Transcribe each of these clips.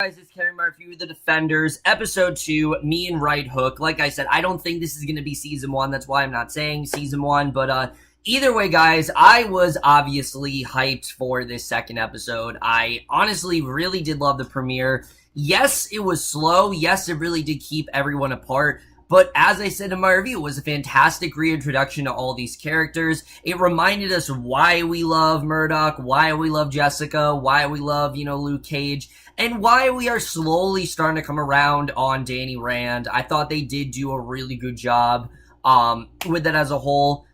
Guys, it's Kevin Murphy, The Defenders, Episode 2, me and Right Hook. Like I said, I don't think this is going to be Season 1, that's why I'm not saying Season 1, but either way, guys, I was obviously hyped for this second episode. I honestly really did love the premiere. Yes, it was slow. Yes, it really did keep everyone apart. But as I said in my review, it was a fantastic reintroduction to all these characters. It reminded us why we love Murdoch, why we love Jessica, why we love, Luke Cage, and why we are slowly starting to come around on Danny Rand. I thought they did do a really good job with it as a whole.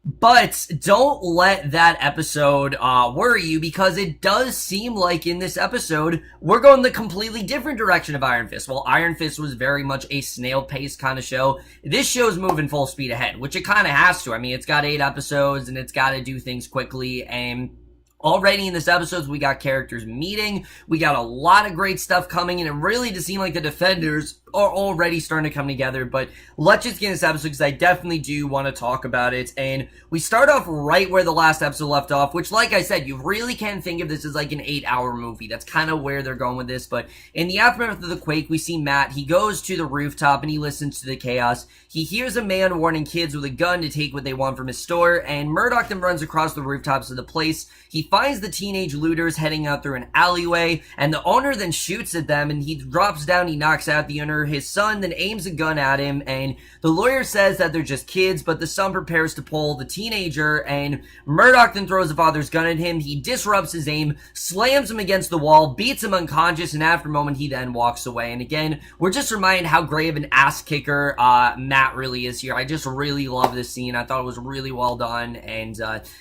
But don't let that episode worry you, because it does seem like in this episode, we're going the completely different direction of Iron Fist. While Iron Fist was very much a snail-paced kind of show, this show's moving full speed ahead, which it kind of has to. I mean, it's got 8 episodes, and it's got to do things quickly, and already in this episode, we got characters meeting, we got a lot of great stuff coming, and it really does seem like the Defenders are already starting to come together. But let's just get in this episode, because I definitely do want to talk about it. And we start off right where the last episode left off, which, like I said, you really can think of this as like an 8-hour movie. That's kind of where they're going with this. But in the aftermath of the quake, we see Matt. He goes to the rooftop and he listens to the chaos. He hears a man warning kids with a gun to take what they want from his store, and Murdoch then runs across the rooftops of the place. He finds the teenage looters heading out through an alleyway, and the owner then shoots at them, and he drops down, he knocks out the owner. His son then aims a gun at him, and the lawyer says that they're just kids, but the son prepares to pull the teenager, and Murdoch then throws the father's gun at him. He disrupts his aim, slams him against the wall, beats him unconscious, and after a moment, he then walks away. And again, we're just reminded how great of an ass kicker Matt really is here. I just really love this scene. I thought it was really well done, and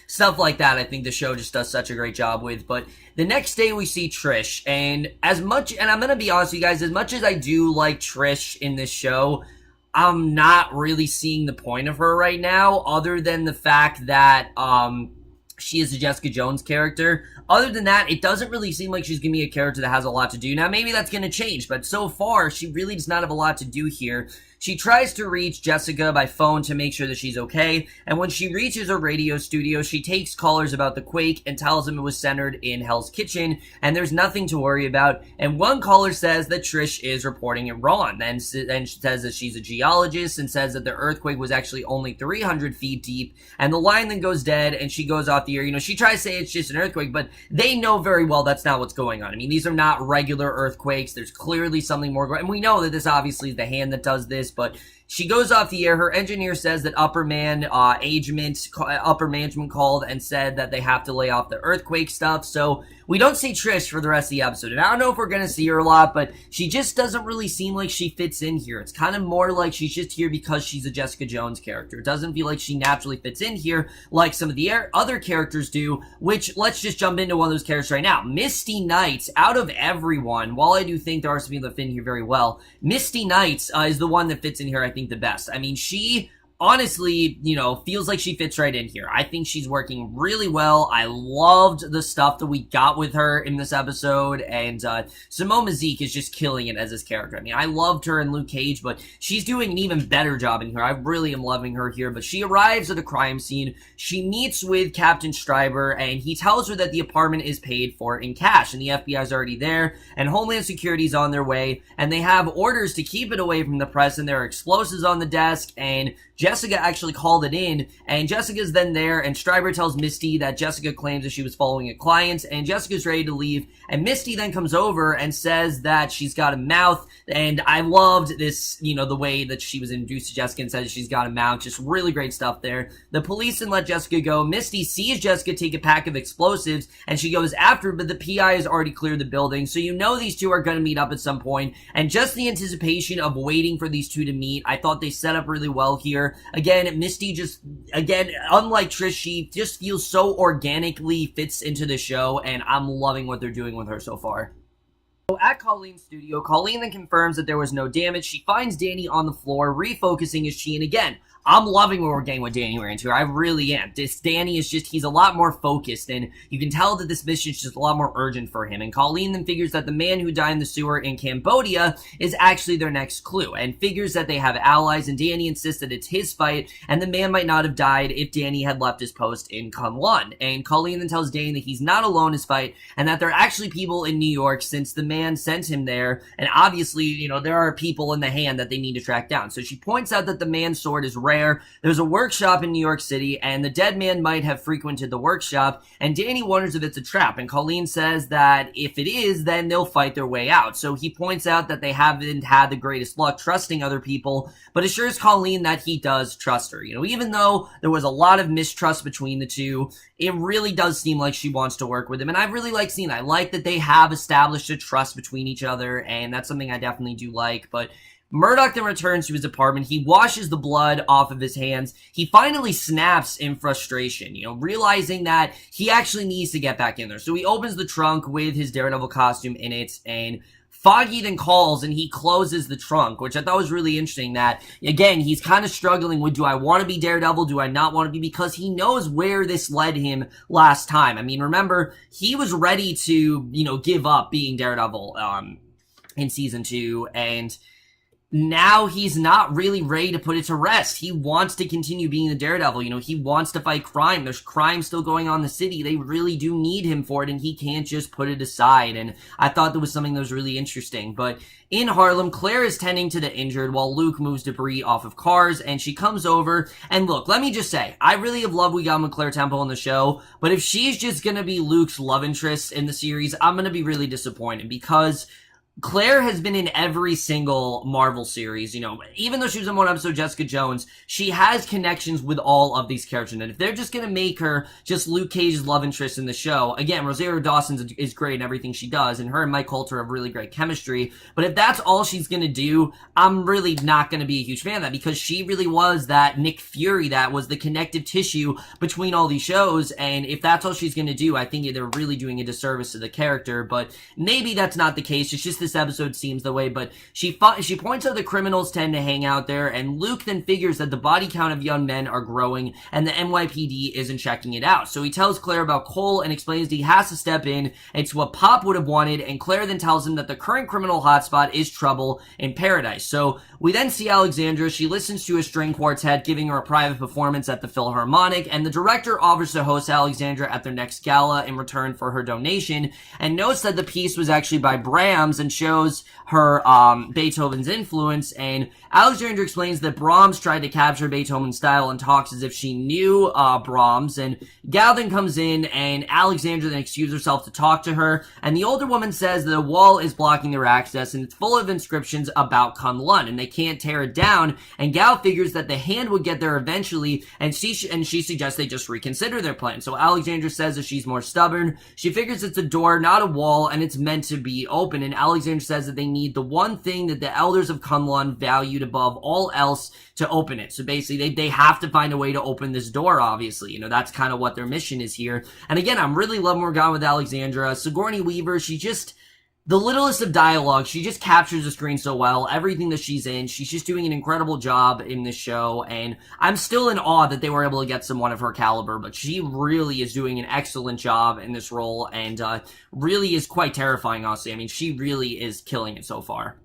stuff like that I think the show just does such a great job with. But the next day we see Trish, and I'm gonna be honest with you guys, as much as I do like Trish in this show, I'm not really seeing the point of her right now, other than the fact that she is a Jessica Jones character. Other than that, it doesn't really seem like she's gonna be a character that has a lot to do. Now, maybe that's gonna change, but so far, she really does not have a lot to do here. She tries to reach Jessica by phone to make sure that she's okay, and when she reaches a radio studio, she takes callers about the quake and tells them it was centered in Hell's Kitchen, and there's nothing to worry about. And one caller says that Trish is reporting it wrong, and she says that she's a geologist, and says that the earthquake was actually only 300 feet deep, and the line then goes dead, and she goes off the air. She tries to say it's just an earthquake, but they know very well that's not what's going on. I mean, these are not regular earthquakes. There's clearly something more going on, and we know that this obviously is the hand that does this, but she goes off the air. Her engineer says that upper management called and said that they have to lay off the earthquake stuff. So we don't see Trish for the rest of the episode. And I don't know if we're going to see her a lot, but she just doesn't really seem like she fits in here. It's kind of more like she's just here because she's a Jessica Jones character. It doesn't feel like she naturally fits in here like some of the other characters do, which let's just jump into one of those characters right now. Misty Knight, out of everyone, while I do think there are some people that fit in here very well, Misty Knight is the one that fits in here, I think, the best. I mean, she honestly, feels like she fits right in here. I think she's working really well. I loved the stuff that we got with her in this episode, and Simone is just killing it as this character. I mean, I loved her in Luke Cage, but she's doing an even better job in here. I really am loving her here. But she arrives at a crime scene. She meets with Captain Stryber, and he tells her that the apartment is paid for in cash, and the FBI is already there, and Homeland Security is on their way, and they have orders to keep it away from the press, and there are explosives on the desk, and Jessica actually called it in, and Jessica's then there, and Stryber tells Misty that Jessica claims that she was following a client, and Jessica's ready to leave, and Misty then comes over and says that she's got a mouth, and I loved this, the way that she was introduced to Jessica and says she's got a mouth. Just really great stuff there. The police then let Jessica go. Misty sees Jessica take a pack of explosives, and she goes after her, but the PI has already cleared the building, so these two are going to meet up at some point, and just the anticipation of waiting for these two to meet, I thought they set up really well here. Again, Misty unlike Trish, she just feels so organically fits into the show, and I'm loving what they're doing with her so far. So at Colleen's studio, Colleen then confirms that there was no damage. She finds Danny on the floor, refocusing his chi, and again, I'm loving what we're getting with Danny Rand here. I really am. Danny is just, he's a lot more focused, and you can tell that this mission is just a lot more urgent for him. And Colleen then figures that the man who died in the sewer in Cambodia is actually their next clue, and figures that they have allies, and Danny insists that it's his fight, and the man might not have died if Danny had left his post in Kunlun. And Colleen then tells Danny that he's not alone in his fight, and that there are actually people in New York since the man sent him there, and obviously, you know, there are people in the hand that they need to track down. So she points out that the man's sword is rare. There's a workshop in New York City, and the dead man might have frequented the workshop, and Danny wonders if it's a trap, and Colleen says that if it is, then they'll fight their way out. So he points out that they haven't had the greatest luck trusting other people, but assures Colleen that he does trust her. You know, even though there was a lot of mistrust between the two, it really does seem like she wants to work with him, and I really like seeing that. I like that they have established a trust between each other, and that's something I definitely do like. But Murdoch then returns to his apartment. He washes the blood off of his hands. He finally snaps in frustration, you know, realizing that he actually needs to get back in there. So he opens the trunk with his Daredevil costume in it, and Foggy then calls and he closes the trunk, which I thought was really interesting. That, again, he's kind of struggling with, do I want to be Daredevil? Do I not want to be? Because he knows where this led him last time. I mean, remember, he was ready to, you know, give up being Daredevil in season 2, and now he's not really ready to put it to rest. He wants to continue being the Daredevil. You know, he wants to fight crime. There's crime still going on in the city. They really do need him for it, and he can't just put it aside. And I thought that was something that was really interesting. But in Harlem, Claire is tending to the injured while Luke moves debris off of cars, and she comes over. And look, let me just say, I really have loved we got with Claire Temple in the show, but if she's just gonna be Luke's love interest in the series, I'm gonna be really disappointed, because Claire has been in every single Marvel series, you know, even though she was in one episode of Jessica Jones, she has connections with all of these characters, and if they're just gonna make her just Luke Cage's love interest in the show, again, Rosario Dawson is great in everything she does, and her and Mike Colter have really great chemistry, but if that's all she's gonna do, I'm really not gonna be a huge fan of that, because she really was that Nick Fury that was the connective tissue between all these shows, and if that's all she's gonna do, I think they're really doing a disservice to the character. But maybe that's not the case. It's just this episode seems the way. But she points out the criminals tend to hang out there, and Luke then figures that the body count of young men are growing and the NYPD isn't checking it out. So he tells Claire about Cole and explains that he has to step in. It's what Pop would have wanted, and Claire then tells him that the current criminal hotspot is Trouble in Paradise. So we then see Alexandra. She listens to a string quartet giving her a private performance at the Philharmonic, and the director offers to host Alexandra at their next gala in return for her donation, and notes that the piece was actually by Brahms and shows her Beethoven's influence. And Alexandra explains that Brahms tried to capture Beethoven's style and talks as if she knew Brahms, and Gal then comes in, and Alexandra then excuses herself to talk to her, and the older woman says that a wall is blocking their access, and it's full of inscriptions about Kunlun, and they can't tear it down, and Gal figures that the hand would get there eventually, and she suggests they just reconsider their plan. So Alexandra says that she's more stubborn. She figures it's a door, not a wall, and it's meant to be open, and Alexandra says that they need the one thing that the elders of Kunlun valued above all else to open it. So basically, they have to find a way to open this door, obviously. You know, that's kind of what their mission is here. And again, I'm really loving where we're going with Alexandra. Sigourney Weaver, she just, the littlest of dialogue, she just captures the screen so well. Everything that she's in, she's just doing an incredible job in this show, and I'm still in awe that they were able to get someone of her caliber, but she really is doing an excellent job in this role, and really is quite terrifying, honestly. I mean, she really is killing it so far.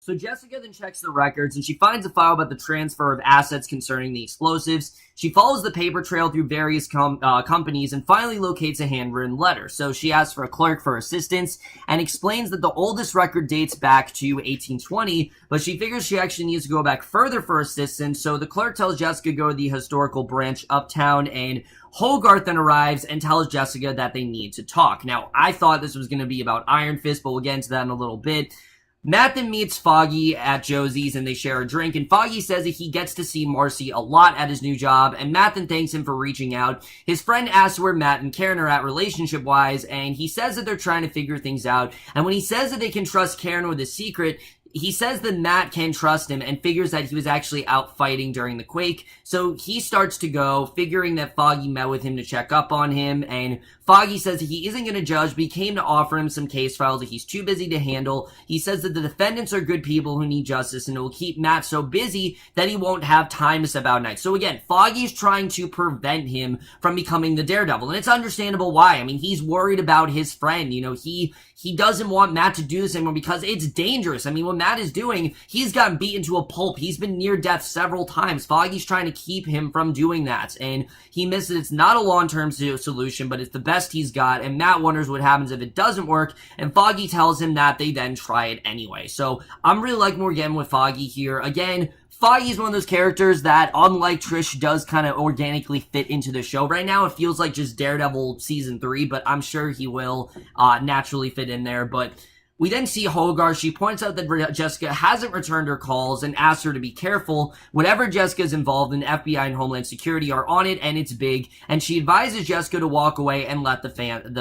So Jessica then checks the records, and she finds a file about the transfer of assets concerning the explosives. She follows the paper trail through various companies and finally locates a handwritten letter. So she asks for a clerk for assistance and explains that the oldest record dates back to 1820, but she figures she actually needs to go back further for assistance. So the clerk tells Jessica to go to the historical branch uptown, and Hogarth then arrives and tells Jessica that they need to talk. Now, I thought this was going to be about Iron Fist, but we'll get into that in a little bit. Matt then meets Foggy at Josie's, and they share a drink, and Foggy says that he gets to see Marcy a lot at his new job, and Matt then thanks him for reaching out. His friend asks where Matt and Karen are at relationship-wise, and he says that they're trying to figure things out, and when he says that they can trust Karen with a secret, he says that Matt can trust him and figures that he was actually out fighting during the quake. So he starts to go, figuring that Foggy met with him to check up on him. And Foggy says that he isn't going to judge, but he came to offer him some case files that he's too busy to handle. He says that the defendants are good people who need justice, and it will keep Matt so busy that he won't have time to step out at night. So again, Foggy's trying to prevent him from becoming the Daredevil. And it's understandable why. I mean, he's worried about his friend. You know, he doesn't want Matt to do this anymore because it's dangerous. I mean, what Matt is doing, he's gotten beaten to a pulp. He's been near death several times. Foggy's trying to keep him from doing that. And he misses it's not a long-term solution, but it's the best he's got. And Matt wonders what happens if it doesn't work. And Foggy tells him that they then try it anyway. So I'm really liking what we're getting with Foggy here. Again, Foggy's one of those characters that, unlike Trish, does kind of organically fit into the show. Right now, it feels like just Daredevil Season 3, but I'm sure he will naturally fit in there. But we then see Hogarth. She points out that Jessica hasn't returned her calls and asks her to be careful. Whatever Jessica's involved in, FBI and Homeland Security are on it, and it's big. And she advises Jessica to walk away and let the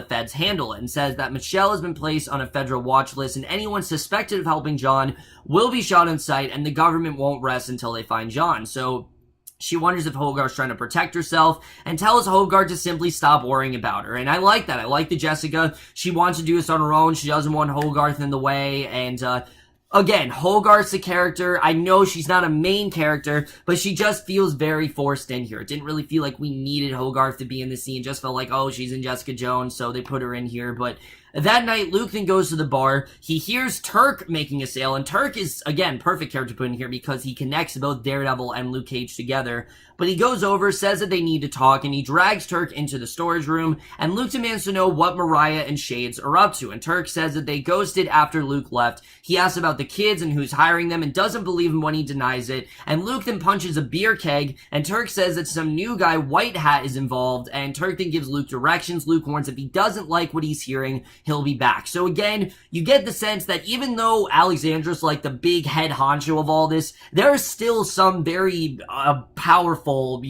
feds handle it, and says that Michelle has been placed on a federal watch list, and anyone suspected of helping John will be shot on sight, and the government won't rest until they find John. So she wonders if Hogarth's trying to protect herself and tells Hogarth to simply stop worrying about her. And I like that. I like the Jessica. She wants to do this on her own. She doesn't want Hogarth in the way. And, again, Hogarth's a character. I know she's not a main character, but she just feels very forced in here. It didn't really feel like we needed Hogarth to be in the scene. It just felt like, oh, she's in Jessica Jones, so they put her in here. But that night, Luke then goes to the bar. He hears Turk making a sale, and Turk is, again, perfect character to put in here because he connects both Daredevil and Luke Cage together. But he goes over, says that they need to talk, and he drags Turk into the storage room, and Luke demands to know what Mariah and Shades are up to, and Turk says that they ghosted after Luke left. He asks about the kids and who's hiring them, and doesn't believe him when he denies it, and Luke then punches a beer keg, and Turk says that some new guy, White Hat, is involved, and Turk then gives Luke directions. Luke warns if he doesn't like what he's hearing, he'll be back. So again, you get the sense that even though Alexandra's like the big head honcho of all this, there are still some very powerful,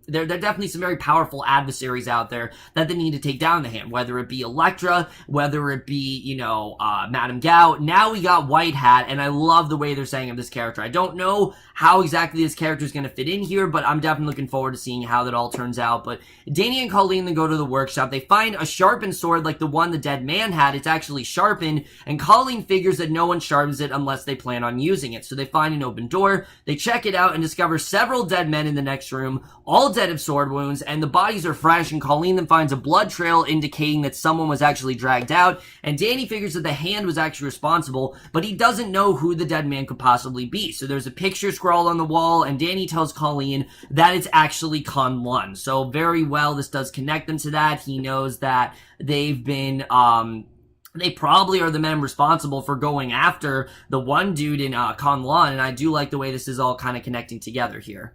there are definitely some very powerful adversaries out there that they need to take down the hand, whether it be Elektra, whether it be, Madame Gao. Now we got White Hat, and I love the way they're saying of this character. I don't know how exactly this character is going to fit in here, but I'm definitely looking forward to seeing how that all turns out. But Danny and Colleen then go to the workshop. They find a sharpened sword like the one the dead man had. It's actually sharpened, and Colleen figures that no one sharpens it unless they plan on using it. So they find an open door, they check it out, and discover several dead men in the next room, all dead of sword wounds, and the bodies are fresh, and Colleen then finds a blood trail indicating that someone was actually dragged out, and Danny figures that the hand was actually responsible, but he doesn't know who the dead man could possibly be. So there's a picture scrawled on the wall, and Danny tells Colleen that it's actually Kun Lun. So very well, this does connect them to that. He knows that they've been, they probably are the men responsible for going after the one dude in Kun Lun, and I do like the way this is all kind of connecting together here.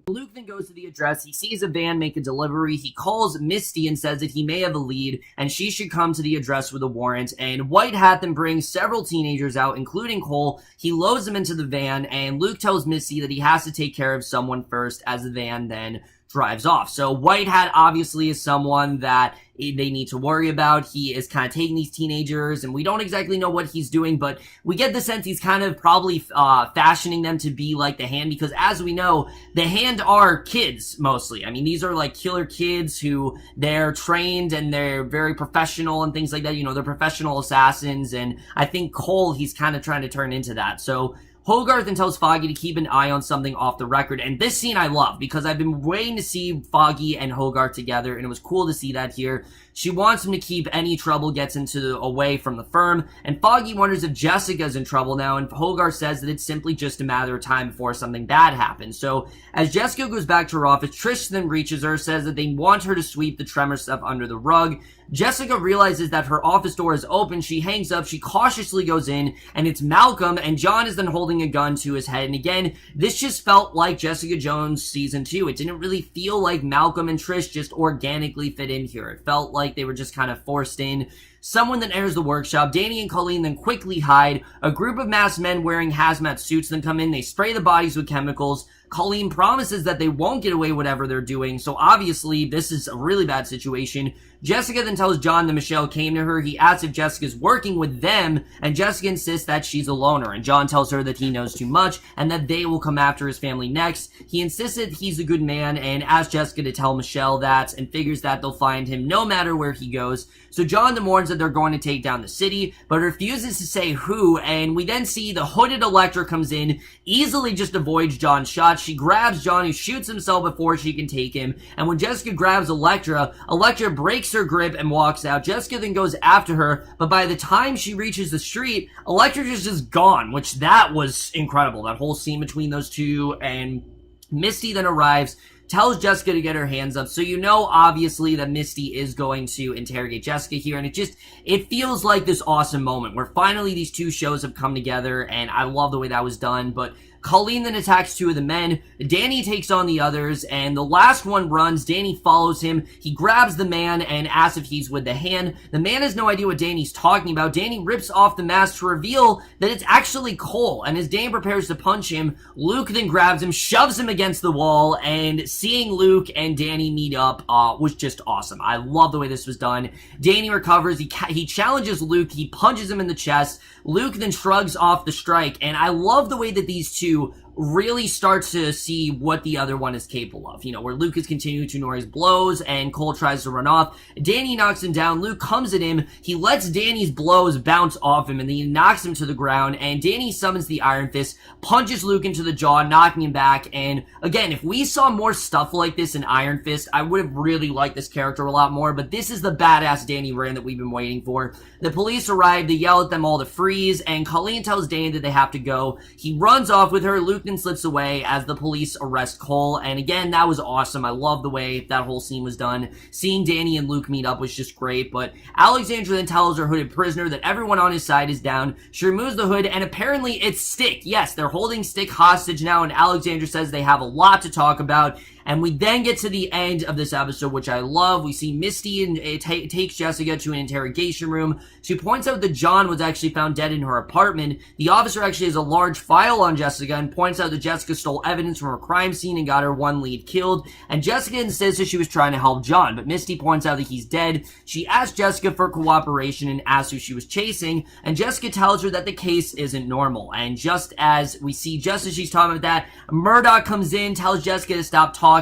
Luke then goes to the address. He sees a van make a delivery. He calls Misty and says that he may have a lead and she should come to the address with a warrant. And White Hat then brings several teenagers out, including Cole. He loads them into the van, and Luke tells Misty that he has to take care of someone first as the van then drives off. So White Hat obviously is someone that they need to worry about. He is kind of taking these teenagers, and we don't exactly know what he's doing, but we get the sense he's kind of probably fashioning them to be like the Hand, because as we know, the Hand are kids mostly. I mean, these are like killer kids who they're trained and they're very professional and things like that. They're professional assassins, and I think Cole, he's kind of trying to turn into that. So Hogarth then tells Foggy to keep an eye on something off the record, and this scene I love because I've been waiting to see Foggy and Hogarth together, and it was cool to see that here. She wants him to keep any trouble gets away from the firm, and Foggy wonders if Jessica's in trouble now, and Hogarth says that it's simply just a matter of time before something bad happens. So as Jessica goes back to her office, Trish then reaches her, says that they want her to sweep the Tremor stuff under the rug. Jessica realizes that her office door is open. She hangs up, she cautiously goes in, and it's Malcolm, and John is then holding a gun to his head. And again, this just felt like Jessica Jones season 2. It didn't really feel like Malcolm and Trish just organically fit in here. It felt like they were just kind of forced in. Someone then enters the workshop. Danny and Colleen then quickly hide. A group of masked men wearing hazmat suits then come in. They spray the bodies with chemicals. Colleen promises that they won't get away whatever they're doing, so obviously this is a really bad situation. Jessica then tells John that Michelle came to her. He asks if Jessica's working with them, and Jessica insists that she's a loner, and John tells her that he knows too much and that they will come after his family next. He insists that he's a good man and asks Jessica to tell Michelle that, and figures that they'll find him no matter where he goes. So John then warns that they're going to take down the city, but refuses to say who, and we then see the hooded Elektra comes in, easily just avoids John's shots. She grabs John, who shoots himself before she can take him, and when Jessica grabs Elektra breaks her grip and walks out. Jessica then goes after her, but by the time she reaches the street, Elektra is just gone, which that was incredible. That whole scene between those two, and Misty then arrives, tells Jessica to get her hands up. So you know, obviously, that Misty is going to interrogate Jessica here, and it feels like this awesome moment where finally these two shows have come together, and I love the way that was done. But Colleen then attacks two of the men. Danny takes on the others, and the last one runs. Danny follows him. He grabs the man and asks if he's with the hand. The man has no idea what Danny's talking about. Danny rips off the mask to reveal that it's actually Cole, and as Danny prepares to punch him, Luke then grabs him, shoves him against the wall, and seeing Luke and Danny meet up was just awesome. I love the way this was done. Danny recovers. He challenges Luke. He punches him in the chest. Luke then shrugs off the strike, and I love the way that these two really start to see what the other one is capable of. You know, where Luke is continuing to ignore his blows and Cole tries to run off. Danny knocks him down. Luke comes at him. He lets Danny's blows bounce off him and then he knocks him to the ground, and Danny summons the Iron Fist, punches Luke into the jaw, knocking him back. And again, if we saw more stuff like this in Iron Fist, I would have really liked this character a lot more, but this is the badass Danny Rand that we've been waiting for. The police arrive. They yell at them all to freeze, and Colleen tells Danny that they have to go. He runs off with her. Luke then slips away as the police arrest Cole, and again, that was awesome. I love the way that whole scene was done. Seeing Danny and Luke meet up was just great, but Alexandra then tells her hooded prisoner that everyone on his side is down. She removes the hood, and apparently it's Stick. Yes, they're holding Stick hostage now, and Alexandra says they have a lot to talk about. And we then get to the end of this episode, which I love. We see Misty and takes Jessica to an interrogation room. She points out that John was actually found dead in her apartment. The officer actually has a large file on Jessica and points out that Jessica stole evidence from her crime scene and got her one lead killed. And Jessica insists that she was trying to help John, but Misty points out that he's dead. She asks Jessica for cooperation and asks who she was chasing, and Jessica tells her that the case isn't normal. And just as she's talking about that, Murdoch comes in, tells Jessica to stop talking.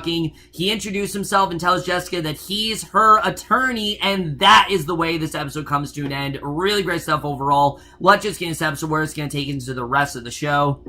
He introduces himself and tells Jessica that he's her attorney, and that is the way this episode comes to an end. Really great stuff overall. Let's just get into this episode where it's going to take into the rest of the show.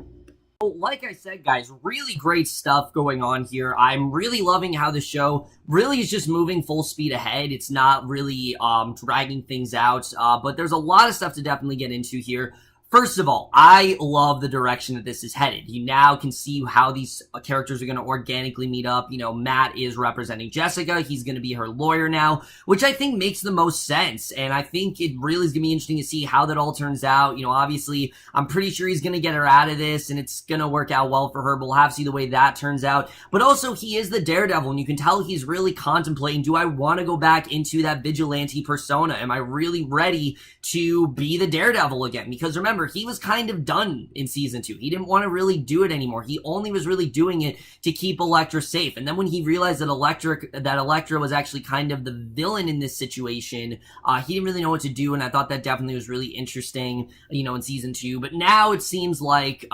Like I said, guys, really great stuff going on here. I'm really loving how the show really is just moving full speed ahead. It's not really dragging things out, but there's a lot of stuff to definitely get into here. First of all, I love the direction that this is headed. You now can see how these characters are going to organically meet up. You know, Matt is representing Jessica. He's going to be her lawyer now, which I think makes the most sense. And I think it really is going to be interesting to see how that all turns out. You know, obviously, I'm pretty sure he's going to get her out of this, and it's going to work out well for her, but we'll have to see the way that turns out. But also, he is the Daredevil, and you can tell he's really contemplating, do I want to go back into that vigilante persona? Am I really ready to be the Daredevil again? Because remember, he was kind of done in season 2. He didn't want to really do it anymore. He only was really doing it to keep Elektra safe. And then when he realized that Elektra was actually kind of the villain in this situation, he didn't really know what to do. And I thought that definitely was really interesting, you know, in season 2. But now it seems like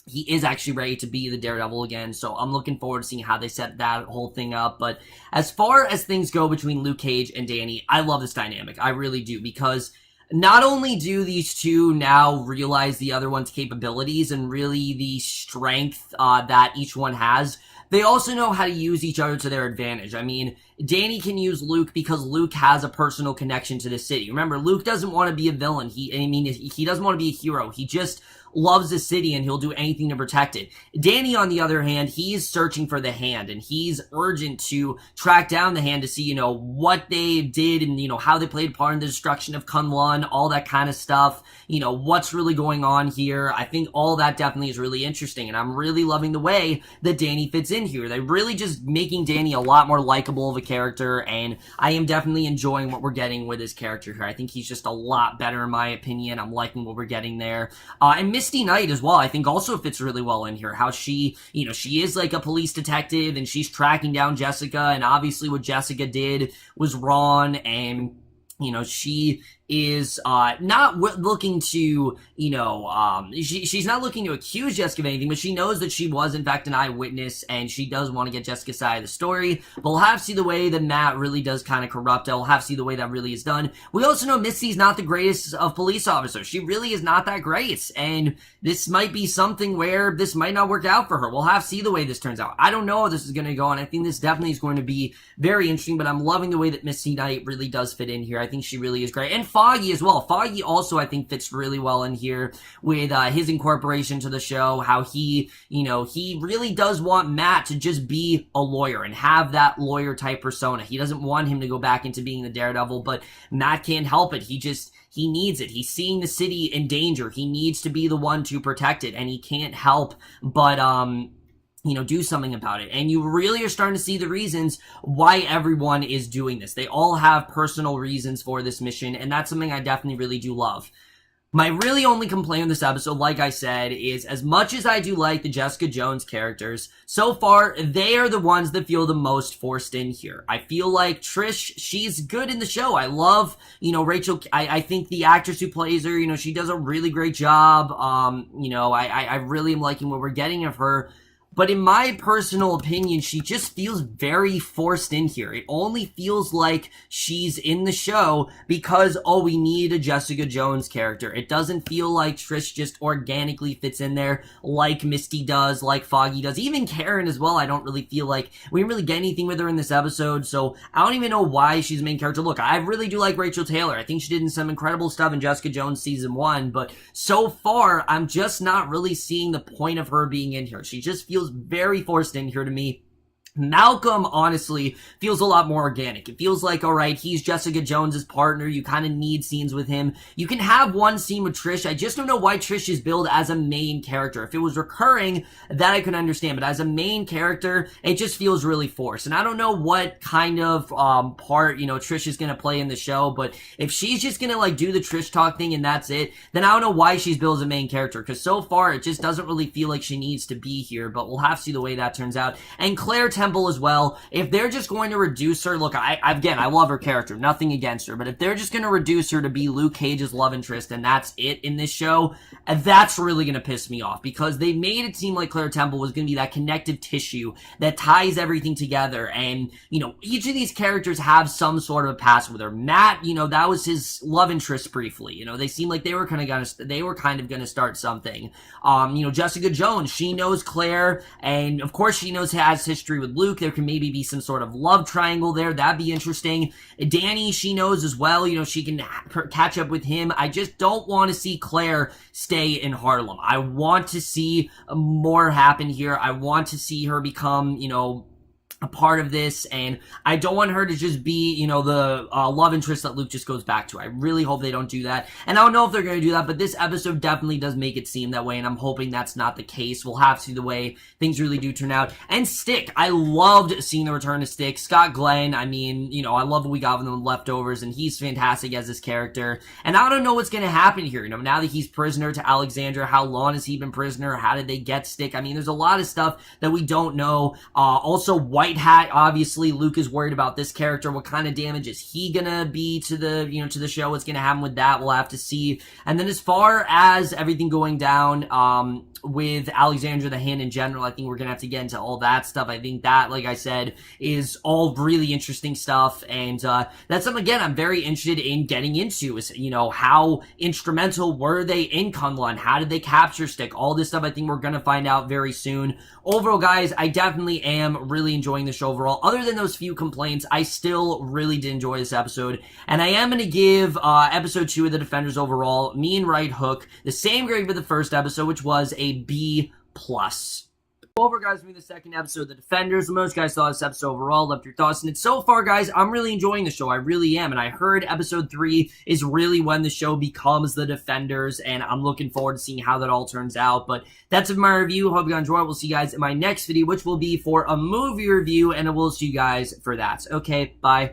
he is actually ready to be the Daredevil again, so I'm looking forward to seeing how they set that whole thing up. But as far as things go between Luke Cage and Danny, I love this dynamic. I really do, because not only do these two now realize the other one's capabilities and really the strength that each one has, they also know how to use each other to their advantage. I mean, Danny can use Luke because Luke has a personal connection to the city. Remember, Luke doesn't want to be a villain. He doesn't want to be a hero. He just loves the city and he'll do anything to protect it. Danny, on the other hand, he's searching for the hand, and he's urgent to track down the hand to see, you know, what they did and, you know, how they played part in the destruction of Kunlun, all that kind of stuff. You know, what's really going on here. I think all that definitely is really interesting, and I'm really loving the way that Danny fits in here. They're really just making Danny a lot more likable of a character, and I am definitely enjoying what we're getting with his character here. I think he's just a lot better in my opinion. I'm liking what we're getting there. And Misty Knight as well, I think also fits really well in here. How she, you know, she is like a police detective, and she's tracking down Jessica, and obviously what Jessica did was wrong, and you know, she is not looking to, you know, she's not looking to accuse Jessica of anything, but she knows that she was in fact an eyewitness, and she does want to get Jessica's side of the story. But we'll have to see the way that Matt really does kind of corrupt it. We'll have to see the way that really is done. We also know Misty's not the greatest of police officers. She really is not that great, and this might be something where this might not work out for her. We'll have to see the way this turns out. I don't know how this is going to go, and I think this definitely is going to be very interesting, but I'm loving the way that Misty Knight really does fit in here. I think she really is great. And Foggy as well. Foggy also, I think, fits really well in here with his incorporation to the show, how he, you know, he really does want Matt to just be a lawyer and have that lawyer type persona. He doesn't want him to go back into being the Daredevil, but Matt can't help it. He needs it. He's seeing the city in danger. He needs to be the one to protect it, and he can't help but, you know, do something about it. And you really are starting to see the reasons why everyone is doing this. They all have personal reasons for this mission, and that's something I definitely really do love. My really only complaint on this episode, like I said, is as much as I do like the Jessica Jones characters, so far, they are the ones that feel the most forced in here. I feel like Trish, she's good in the show. I love, you know, Rachel, I think the actress who plays her, you know, she does a really great job. You know, I really am liking what we're getting of her. But in my personal opinion, she just feels very forced in here. It only feels like she's in the show because, oh, we need a Jessica Jones character. It doesn't feel like Trish just organically fits in there like Misty does, like Foggy does. Even Karen as well, I don't really feel like we didn't really get anything with her in this episode, so I don't even know why she's the main character. Look, I really do like Rachel Taylor. I think she did some incredible stuff in Jessica Jones Season 1, but so far, I'm just not really seeing the point of her being in here. She just feels very forced in here to me. Malcolm, honestly, feels a lot more organic. It feels like, alright, he's Jessica Jones's partner. You kind of need scenes with him. You can have one scene with Trish. I just don't know why Trish is billed as a main character. If it was recurring, that I could understand. But as a main character, it just feels really forced. And I don't know what kind of part, you know, Trish is going to play in the show. But if she's just going to, like, do the Trish talk thing and that's it, then I don't know why she's billed as a main character. Because so far, it just doesn't really feel like she needs to be here. But we'll have to see the way that turns out. And Claire Temple as well. If they're just going to reduce her, look, I love her character, nothing against her, but if they're just going to reduce her to be Luke Cage's love interest and that's it in this show, that's really going to piss me off because they made it seem like Claire Temple was going to be that connective tissue that ties everything together, and, you know, each of these characters have some sort of a past with her. Matt, you know, that was his love interest briefly, you know, they seemed like they were kind of gonna start something. You know, Jessica Jones, she knows Claire, and of course she has history with Luke. There can maybe be some sort of love triangle there. That'd be interesting. Danny, she knows as well. You know, she can catch up with him. I just don't want to see Claire stay in Harlem. I want to see more happen here. I want to see her become, you know, a part of this, and I don't want her to just be, you know, the love interest that Luke just goes back to. I really hope they don't do that, and I don't know if they're going to do that, but this episode definitely does make it seem that way, and I'm hoping that's not the case. We'll have to see the way things really do turn out. And Stick, I loved seeing the return of Stick. Scott Glenn, I mean, you know, I love what we got with them Leftovers, and he's fantastic as this character, and I don't know what's going to happen here. You know, now that he's prisoner to Alexandra, how long has he been prisoner? How did they get Stick? I mean, there's a lot of stuff that we don't know. Also, White Hat, obviously, Luke is worried about this character. What kind of damage is he gonna be to the, you know, to the show? What's gonna happen with that? We'll have to see. And then as far as everything going down, with Alexandra the Hand in general, I think we're gonna have to get into all that stuff. I think that, like I said, is all really interesting stuff, and that's something, again, I'm very interested in getting into, is, you know, how instrumental were they in Kunlun? How did they capture Stick? All this stuff I think we're gonna find out very soon. Overall, guys, I definitely am really enjoying the show overall. Other than those few complaints, I still really did enjoy this episode, and I am gonna give episode 2 of The Defenders overall, me and Right Hook, the same grade for the first episode, which was a B+. Over, guys, with the second episode of The Defenders. Most guys thought this episode overall. Left your thoughts. And so far, guys, I'm really enjoying the show. I really am. And I heard episode 3 is really when the show becomes The Defenders. And I'm looking forward to seeing how that all turns out. But that's it for my review. Hope you enjoyed. We'll see you guys in my next video, which will be for a movie review. And I will see you guys for that. Okay, bye.